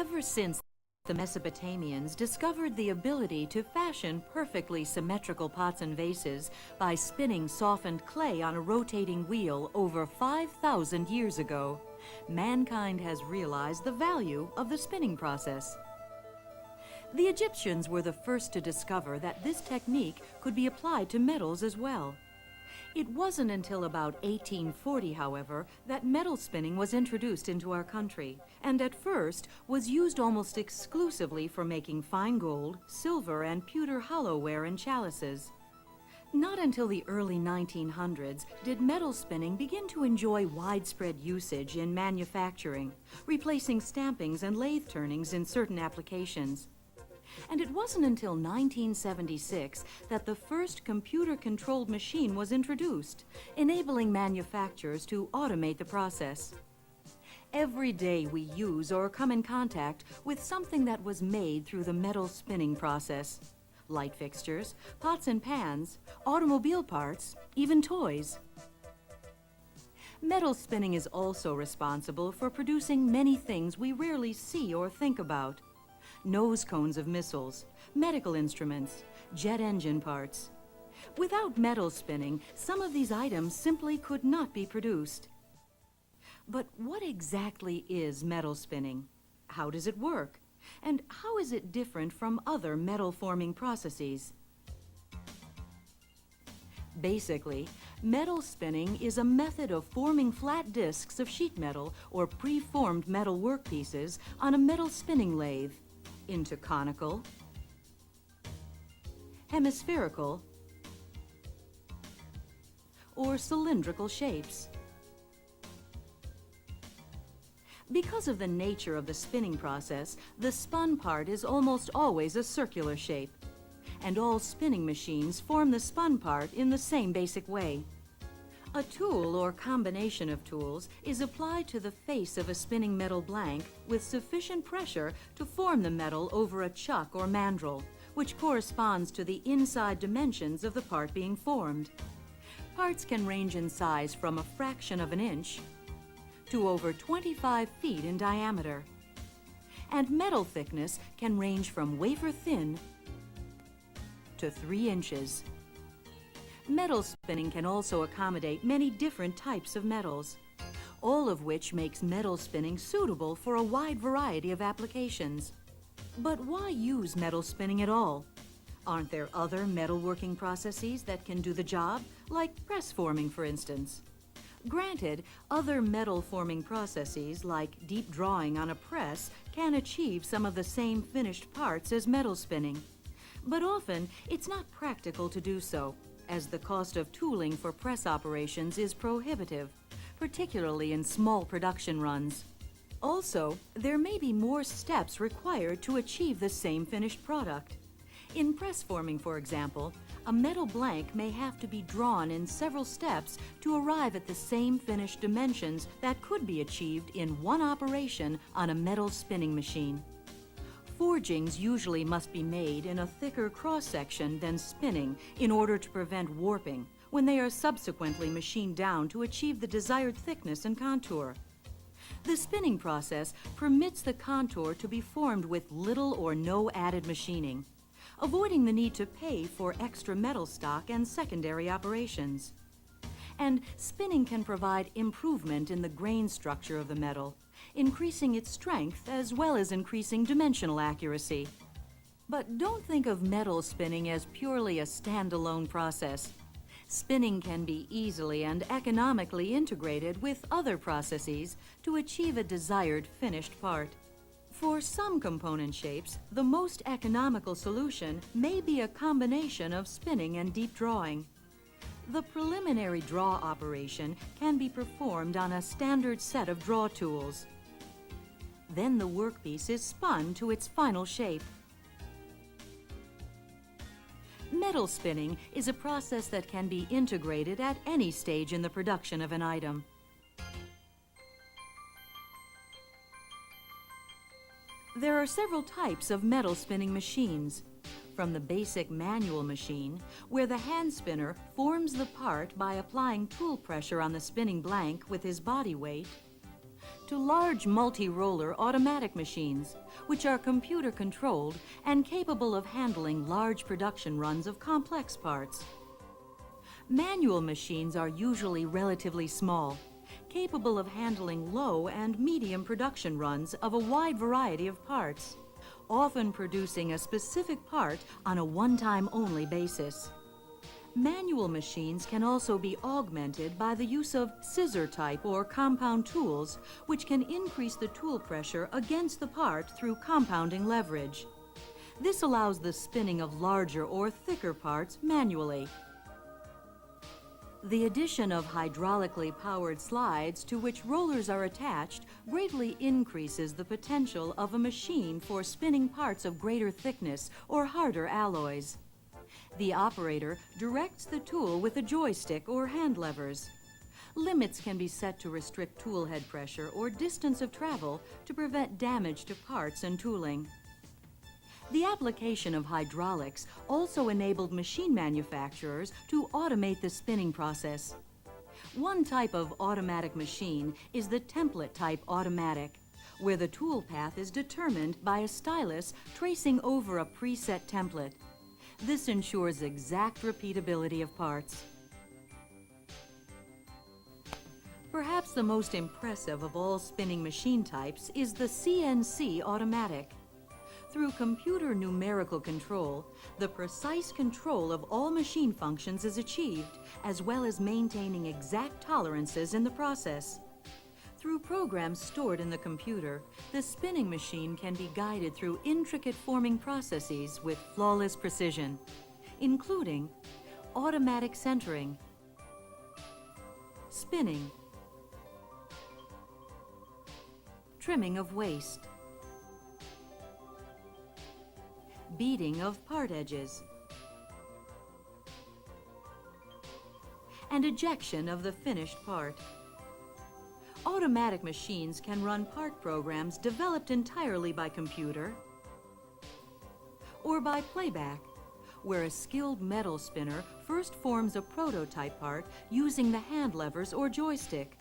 Ever since the Mesopotamians discovered the ability to fashion perfectly symmetrical pots and vases by spinning softened clay on a rotating wheel over 5,000 years ago, mankind has realized the value of the spinning process. The Egyptians were the first to discover that this technique could be applied to metals as well. It wasn't until about 1840, however, that metal spinning was introduced into our country, and at first was used almost exclusively for making fine gold, silver, and pewter hollowware and chalices. Not until the early 1900s did metal spinning begin to enjoy widespread usage in manufacturing, replacing stampings and lathe turnings in certain applications. And it wasn't until 1976 that the first computer-controlled machine was introduced, enabling manufacturers to automate the process. Every day we use or come in contact with something that was made through the metal spinning process. Light fixtures, pots and pans, automobile parts, even toys. Metal spinning is also responsible for producing many things we rarely see or think about. Nose cones of missiles, medical instruments, jet engine parts. Without metal spinning, some of these items simply could not be produced. But what exactly is metal spinning? How does it work? And how is it different from other metal forming processes? Basically, metal spinning is a method of forming flat discs of sheet metal or pre-formed metal workpieces on a metal spinning lathe into conical, hemispherical, or cylindrical shapes. Because of the nature of the spinning process, the spun part is almost always a circular shape, and all spinning machines form the spun part in the same basic way. A tool or combination of tools is applied to the face of a spinning metal blank with sufficient pressure to form the metal over a chuck or mandrel, which corresponds to the inside dimensions of the part being formed. Parts can range in size from a fraction of an inch to over 25 feet in diameter. And metal thickness can range from wafer thin to 3 inches. Metal spinning can also accommodate many different types of metals, all of which makes metal spinning suitable for a wide variety of applications. But why use metal spinning at all? Aren't there other metalworking processes that can do the job, like press forming, for instance? Granted, other metal forming processes like deep drawing on a press can achieve some of the same finished parts as metal spinning. But often, it's not practical to do so, as the cost of tooling for press operations is prohibitive, particularly in small production runs. Also, there may be more steps required to achieve the same finished product. In press forming, for example, a metal blank may have to be drawn in several steps to arrive at the same finished dimensions that could be achieved in one operation on a metal spinning machine. Forgings usually must be made in a thicker cross-section than spinning in order to prevent warping when they are subsequently machined down to achieve the desired thickness and contour. The spinning process permits the contour to be formed with little or no added machining, avoiding the need to pay for extra metal stock and secondary operations. And spinning can provide improvement in the grain structure of the metal, increasing its strength as well as increasing dimensional accuracy. But don't think of metal spinning as purely a standalone process. Spinning can be easily and economically integrated with other processes to achieve a desired finished part. For some component shapes, the most economical solution may be a combination of spinning and deep drawing. The preliminary draw operation can be performed on a standard set of draw tools. Then the workpiece is spun to its final shape. Metal spinning is a process that can be integrated at any stage in the production of an item. There are several types of metal spinning machines, from the basic manual machine, where the hand spinner forms the part by applying tool pressure on the spinning blank with his body weight, to large multi-roller automatic machines, which are computer-controlled and capable of handling large production runs of complex parts. Manual machines are usually relatively small, capable of handling low and medium production runs of a wide variety of parts, often producing a specific part on a one-time only basis. Manual machines can also be augmented by the use of scissor-type or compound tools, which can increase the tool pressure against the part through compounding leverage. This allows the spinning of larger or thicker parts manually. The addition of hydraulically powered slides to which rollers are attached greatly increases the potential of a machine for spinning parts of greater thickness or harder alloys. The operator directs the tool with a joystick or hand levers. Limits can be set to restrict tool head pressure or distance of travel to prevent damage to parts and tooling. The application of hydraulics also enabled machine manufacturers to automate the spinning process. One type of automatic machine is the template-type automatic, where the tool path is determined by a stylus tracing over a preset template. This ensures exact repeatability of parts. Perhaps the most impressive of all spinning machine types is the CNC automatic. Through computer numerical control, the precise control of all machine functions is achieved, as well as maintaining exact tolerances in the process. Through programs stored in the computer, the spinning machine can be guided through intricate forming processes with flawless precision, including automatic centering, spinning, trimming of waste, beading of part edges, and ejection of the finished part. Automatic machines can run part programs developed entirely by computer or by playback, where a skilled metal spinner first forms a prototype part using the hand levers or joystick.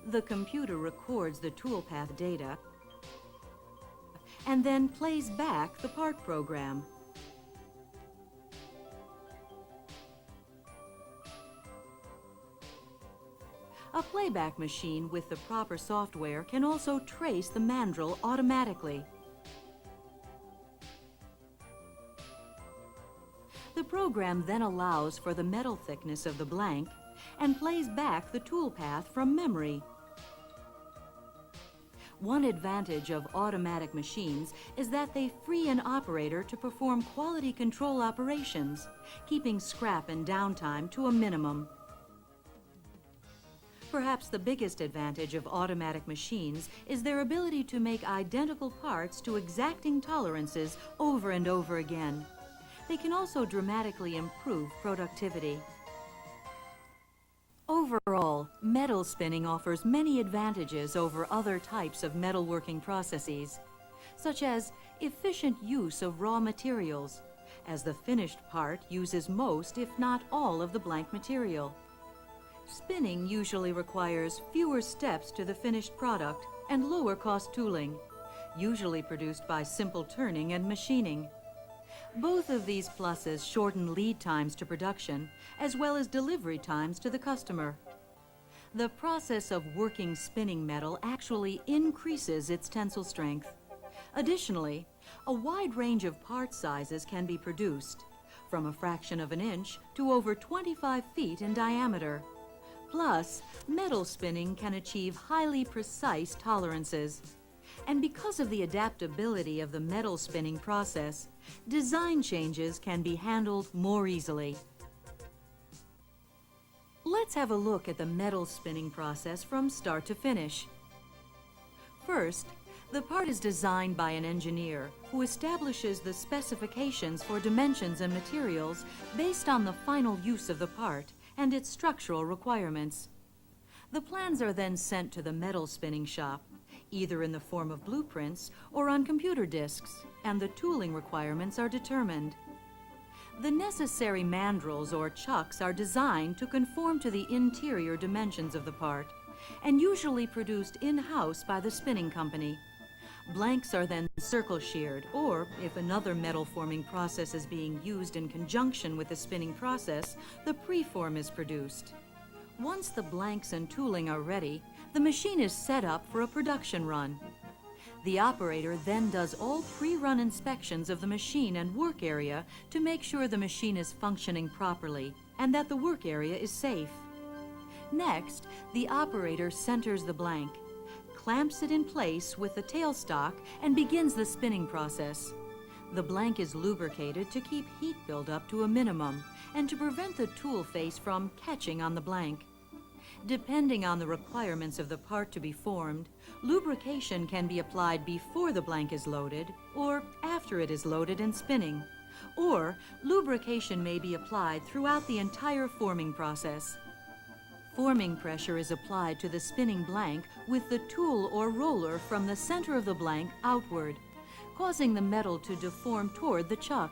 The computer records the toolpath data and then plays back the part program. A playback machine with the proper software can also trace the mandrel automatically. The program then allows for the metal thickness of the blank and plays back the toolpath from memory. One advantage of automatic machines is that they free an operator to perform quality control operations, keeping scrap and downtime to a minimum. Perhaps the biggest advantage of automatic machines is their ability to make identical parts to exacting tolerances over and over again. They can also dramatically improve productivity. Overall, metal spinning offers many advantages over other types of metalworking processes, such as efficient use of raw materials, as the finished part uses most, if not all, of the blank material. Spinning usually requires fewer steps to the finished product and lower cost tooling, usually produced by simple turning and machining. Both of these pluses shorten lead times to production, as well as delivery times to the customer. The process of working spinning metal actually increases its tensile strength. Additionally, a wide range of part sizes can be produced, from a fraction of an inch to over 25 feet in diameter. Plus, metal spinning can achieve highly precise tolerances. And because of the adaptability of the metal spinning process, design changes can be handled more easily. Let's have a look at the metal spinning process from start to finish. First, the part is designed by an engineer who establishes the specifications for dimensions and materials based on the final use of the part and its structural requirements. The plans are then sent to the metal spinning shop, either in the form of blueprints or on computer disks, and the tooling requirements are determined. The necessary mandrels or chucks are designed to conform to the interior dimensions of the part, and usually produced in-house by the spinning company. Blanks are then circle sheared, or if another metal forming process is being used in conjunction with the spinning process, the preform is produced. Once the blanks and tooling are ready, the machine is set up for a production run. The operator then does all pre-run inspections of the machine and work area to make sure the machine is functioning properly and that the work area is safe. Next, the operator centers the blank, clamps it in place with the tailstock, and begins the spinning process. The blank is lubricated to keep heat buildup to a minimum and to prevent the tool face from catching on the blank. Depending on the requirements of the part to be formed, lubrication can be applied before the blank is loaded or after it is loaded and spinning, or lubrication may be applied throughout the entire forming process. Forming pressure is applied to the spinning blank with the tool or roller from the center of the blank outward, causing the metal to deform toward the chuck.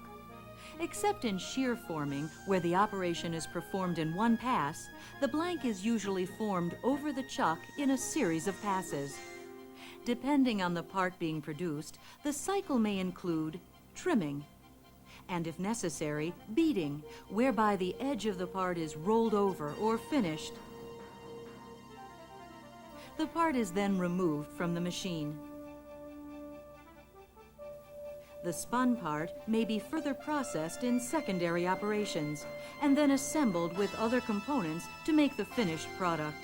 Except in shear forming, where the operation is performed in one pass, the blank is usually formed over the chuck in a series of passes. Depending on the part being produced, the cycle may include trimming, and if necessary, beating, whereby the edge of the part is rolled over or finished. The part is then removed from the machine. The spun part may be further processed in secondary operations and then assembled with other components to make the finished product.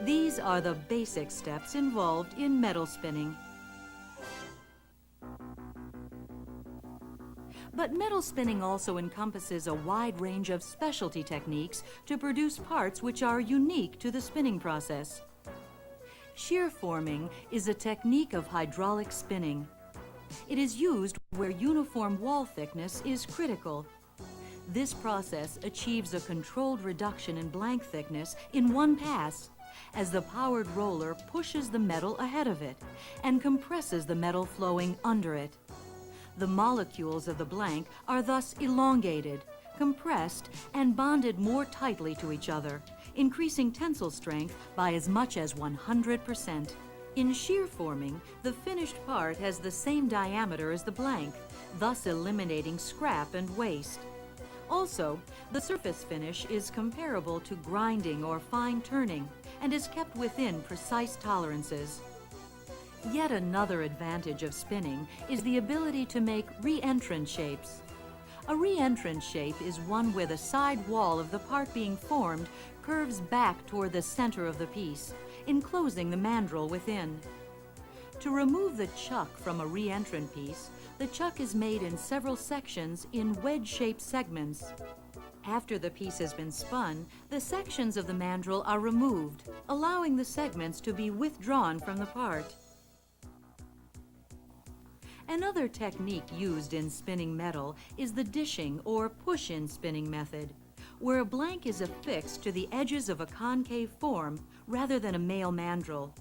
These are the basic steps involved in metal spinning. But metal spinning also encompasses a wide range of specialty techniques to produce parts which are unique to the spinning process. Shear forming is a technique of hydraulic spinning. It is used where uniform wall thickness is critical. This process achieves a controlled reduction in blank thickness in one pass, as the powered roller pushes the metal ahead of it and compresses the metal flowing under it. The molecules of the blank are thus elongated, compressed, and bonded more tightly to each other, increasing tensile strength by as much as 100%. In shear forming, the finished part has the same diameter as the blank, thus eliminating scrap and waste. Also, the surface finish is comparable to grinding or fine turning and is kept within precise tolerances. Yet another advantage of spinning is the ability to make re-entrant shapes. A re-entrant shape is one where the side wall of the part being formed curves back toward the center of the piece, enclosing the mandrel within. To remove the chuck from a re-entrant piece, the chuck is made in several sections in wedge-shaped segments. After the piece has been spun, the sections of the mandrel are removed, allowing the segments to be withdrawn from the part. Another technique used in spinning metal is the dishing or push-in spinning method, where a blank is affixed to the edges of a concave form rather than a male mandrel.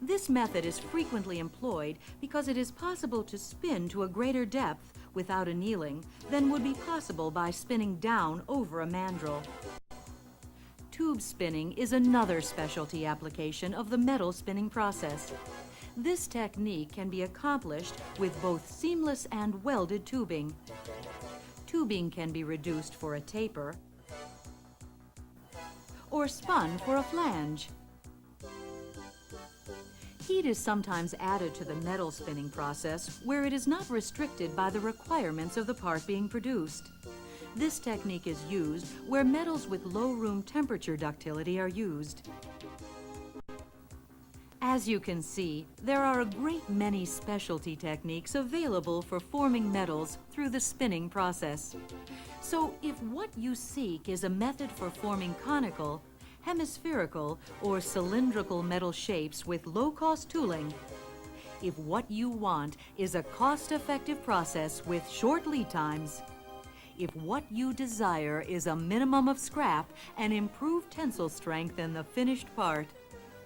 This method is frequently employed because it is possible to spin to a greater depth without annealing than would be possible by spinning down over a mandrel. Tube spinning is another specialty application of the metal spinning process. This technique can be accomplished with both seamless and welded tubing. Tubing can be reduced for a taper or spun for a flange. Heat is sometimes added to the metal spinning process where it is not restricted by the requirements of the part being produced. This technique is used where metals with low room temperature ductility are used. As you can see, there are a great many specialty techniques available for forming metals through the spinning process. So if what you seek is a method for forming conical, hemispherical, or cylindrical metal shapes with low-cost tooling, if what you want is a cost-effective process with short lead times, if what you desire is a minimum of scrap and improved tensile strength in the finished part,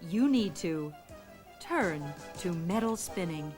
you need to turn to metal spinning.